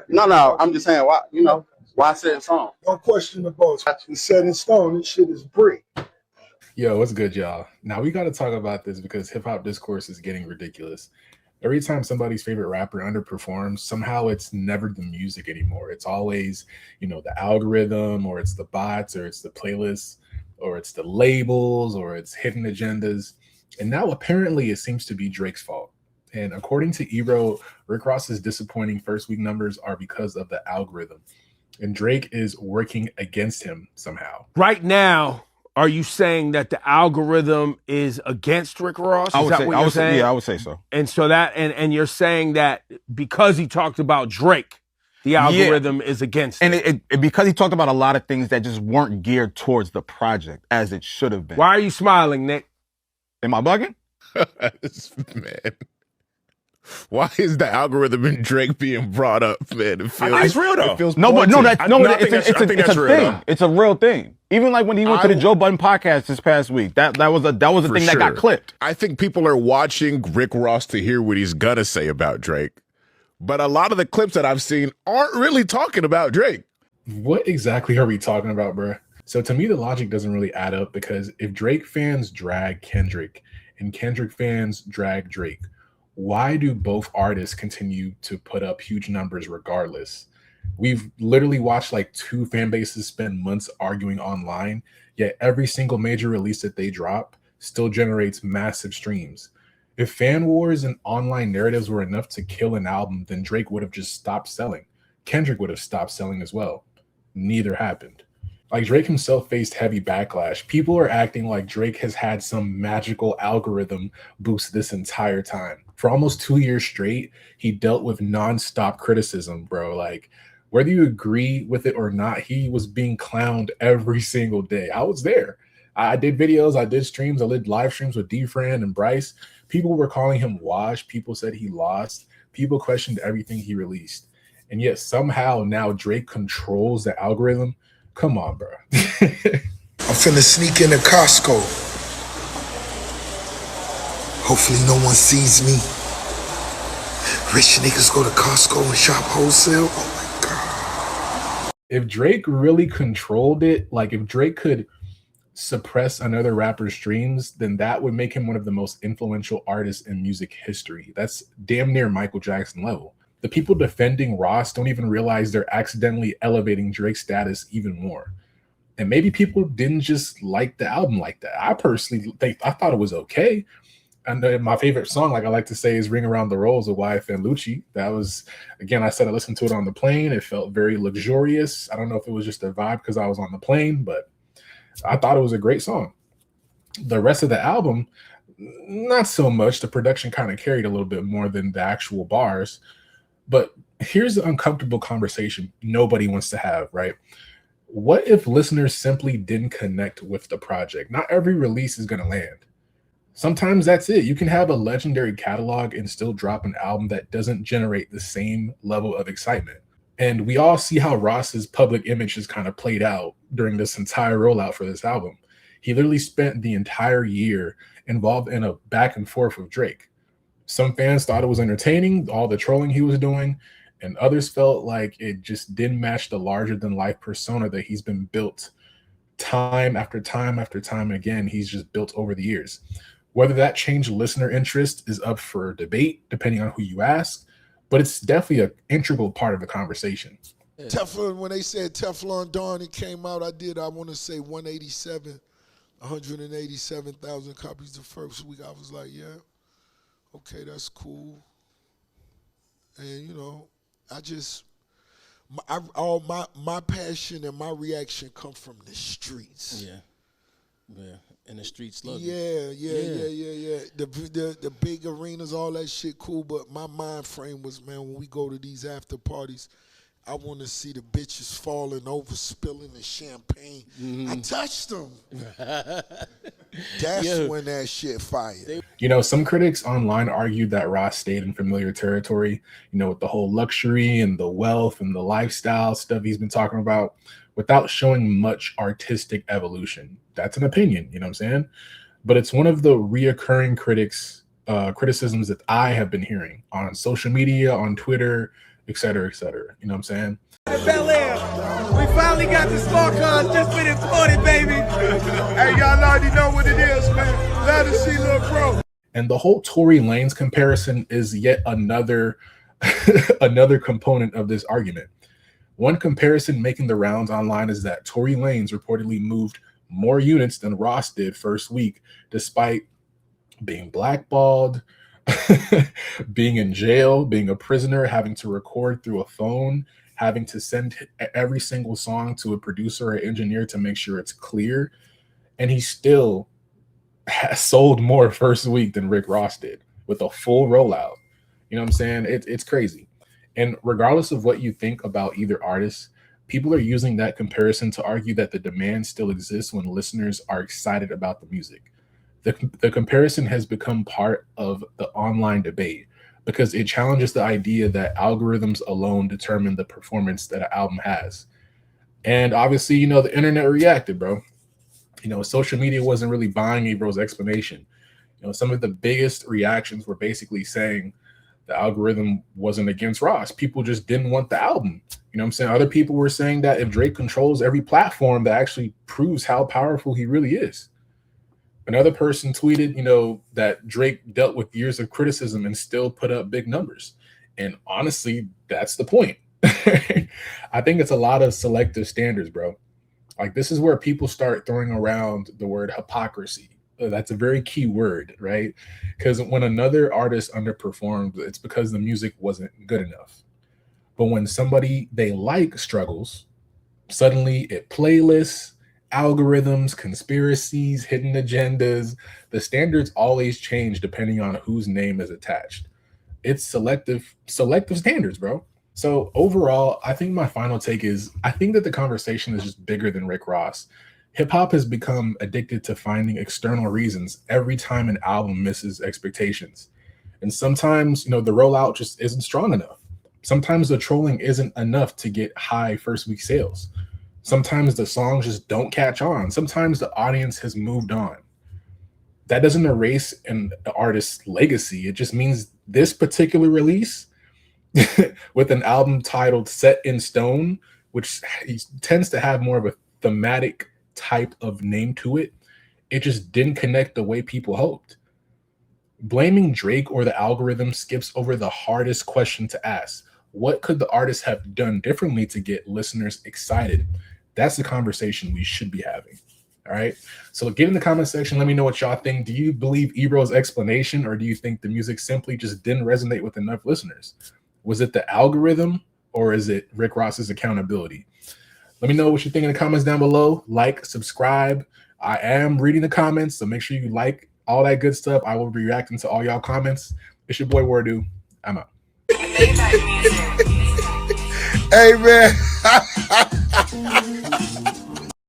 No. I'm just saying why. Why said song? No question about it. It's set in stone. This shit is brick. Yo, what's good, y'all? Now we got to talk about this because hip hop discourse is getting ridiculous. Every time somebody's favorite rapper underperforms, somehow it's never the music anymore. It's always, the algorithm, or it's the bots, or it's the playlists, or it's the labels, or it's hidden agendas. And now apparently it seems to be Drake's fault. And according to Ebro, Rick Ross's disappointing first week numbers are because of the algorithm. And Drake is working against him somehow. Right now, are you saying that the algorithm is against Rick Ross? Is that what you're saying? Yeah, I would say so. And so that, and you're saying that because he talked about Drake, the algorithm is against him. And because he talked about a lot of things that just weren't geared towards the project as it should have been. Why are you smiling, Nick? Am I bugging? Man. Why is the algorithm in Drake being brought up, man? It's real though. It feels it's a thing. It's a real thing. Even like when he went to the Joe Budden podcast this past week, that was a thing that got clipped. I think people are watching Rick Ross to hear what he's gonna say about Drake, but a lot of the clips that I've seen aren't really talking about Drake. What exactly are we talking about, bro? So to me, the logic doesn't really add up, because if Drake fans drag Kendrick and Kendrick fans drag Drake, why do both artists continue to put up huge numbers regardless? We've literally watched like two fan bases spend months arguing online, yet every single major release that they drop still generates massive streams. If fan wars and online narratives were enough to kill an album, then Drake would have just stopped selling. Kendrick would have stopped selling as well. Neither happened. Like, Drake himself faced heavy backlash. People are acting like Drake has had some magical algorithm boost this entire time. For almost 2 years straight, he dealt with nonstop criticism, bro. Like, whether you agree with it or not, he was being clowned every single day. I was there. I did videos, I did streams, I did live streams with D-Fran and Bryce. People were calling him washed. People said he lost. People questioned everything he released. And yet somehow now Drake controls the algorithm. Come on, bro. I'm finna sneak into Costco. Hopefully no one sees me. Rich niggas go to Costco and shop wholesale. Oh my God. If Drake really controlled it, like if Drake could suppress another rapper's streams, then that would make him one of the most influential artists in music history. That's damn near Michael Jackson level. The people defending Ross don't even realize they're accidentally elevating Drake's status even more. And maybe people didn't just like the album like that. I personally I thought it was okay. And my favorite song, like I like to say, is Ring Around the Rose with YFN Lucci. That was, again, I said I listened to it on the plane. It felt very luxurious. I don't know if it was just a vibe because I was on the plane, but I thought it was a great song. The rest of the album, not so much. The production kind of carried a little bit more than the actual bars. But here's the uncomfortable conversation nobody wants to have, right? What if listeners simply didn't connect with the project? Not every release is going to land. Sometimes that's it. You can have a legendary catalog and still drop an album that doesn't generate the same level of excitement. And we all see how Ross's public image is kind of played out during this entire rollout for this album. He literally spent the entire year involved in a back and forth with Drake. Some fans thought it was entertaining, all the trolling he was doing, and others felt like it just didn't match the larger-than-life persona that he's been built time after time after time again. He's just built over the years. Whether that changed listener interest is up for debate, depending on who you ask, but it's definitely an integral part of the conversation. Teflon, when they said Teflon Dawn, it came out, I want to say 187,000 copies the first week. I was like, yeah. Okay, that's cool. And my passion and my reaction come from the streets. Yeah. And the streets love you. Yeah. The big arenas, all that shit, cool. But my mind frame was, man, when we go to these after parties, I want to see the bitches falling over, spilling the champagne. Mm-hmm. I touched them. That's when that shit fired. Some critics online argued that Ross stayed in familiar territory, with the whole luxury and the wealth and the lifestyle stuff he's been talking about, without showing much artistic evolution. That's an opinion, you know what I'm saying? But it's one of the reoccurring criticisms that I have been hearing on social media, on Twitter, et cetera, et cetera. You know what I'm saying? Bel Air. We finally got the scorecard just been imported, baby. Hey, y'all already know what it is, man. Let us see Lil Bro. And the whole Tory Lanez comparison is yet another another component of this argument. One comparison making the rounds online is that Tory Lanez reportedly moved more units than Ross did first week, despite being blackballed, being in jail, being a prisoner, having to record through a phone, having to send every single song to a producer or engineer to make sure it's clear. And he still has sold more first week than Rick Ross did with a full rollout. You know what I'm saying? It's crazy. And regardless of what you think about either artist, people are using that comparison to argue that the demand still exists when listeners are excited about the music. The comparison has become part of the online debate because it challenges the idea that algorithms alone determine the performance that an album has. And obviously, you know, the internet reacted, bro. You know, social media wasn't really buying Ebro's explanation. You know, some of the biggest reactions were basically saying the algorithm wasn't against Ross. People just didn't want the album. You know what I'm saying? Other people were saying that if Drake controls every platform, that actually proves how powerful he really is. Another person tweeted, you know, that Drake dealt with years of criticism and still put up big numbers. And honestly, that's the point. I think it's a lot of selective standards, bro. Like, this is where people start throwing around the word hypocrisy. That's a very key word, right? Because when another artist underperformed, it's because the music wasn't good enough. But when somebody they like struggles, suddenly it playlists, algorithms, conspiracies, hidden agendas, the standards always change depending on whose name is attached. It's selective standards, bro. So overall, I think my final take is I think that the conversation is just bigger than Rick Ross. Hip hop has become addicted to finding external reasons every time an album misses expectations. And sometimes, you know, the rollout just isn't strong enough. Sometimes the trolling isn't enough to get high first week sales. Sometimes the songs just don't catch on. Sometimes the audience has moved on. That doesn't erase an artist's legacy. It just means this particular release with an album titled Set in Stone, which tends to have more of a thematic type of name to it, it just didn't connect the way people hoped. Blaming Drake or the algorithm skips over the hardest question to ask. What could the artist have done differently to get listeners excited? That's the conversation we should be having. All right. So get in the comment section. Let me know what y'all think. Do you believe Ebro's explanation, or do you think the music simply just didn't resonate with enough listeners? Was it the algorithm, or is it Rick Ross's accountability? Let me know what you think in the comments down below. Like, subscribe. I am reading the comments, so make sure you like all that good stuff. I will be reacting to all y'all comments. It's your boy Wardu. I'm out. Hey, man.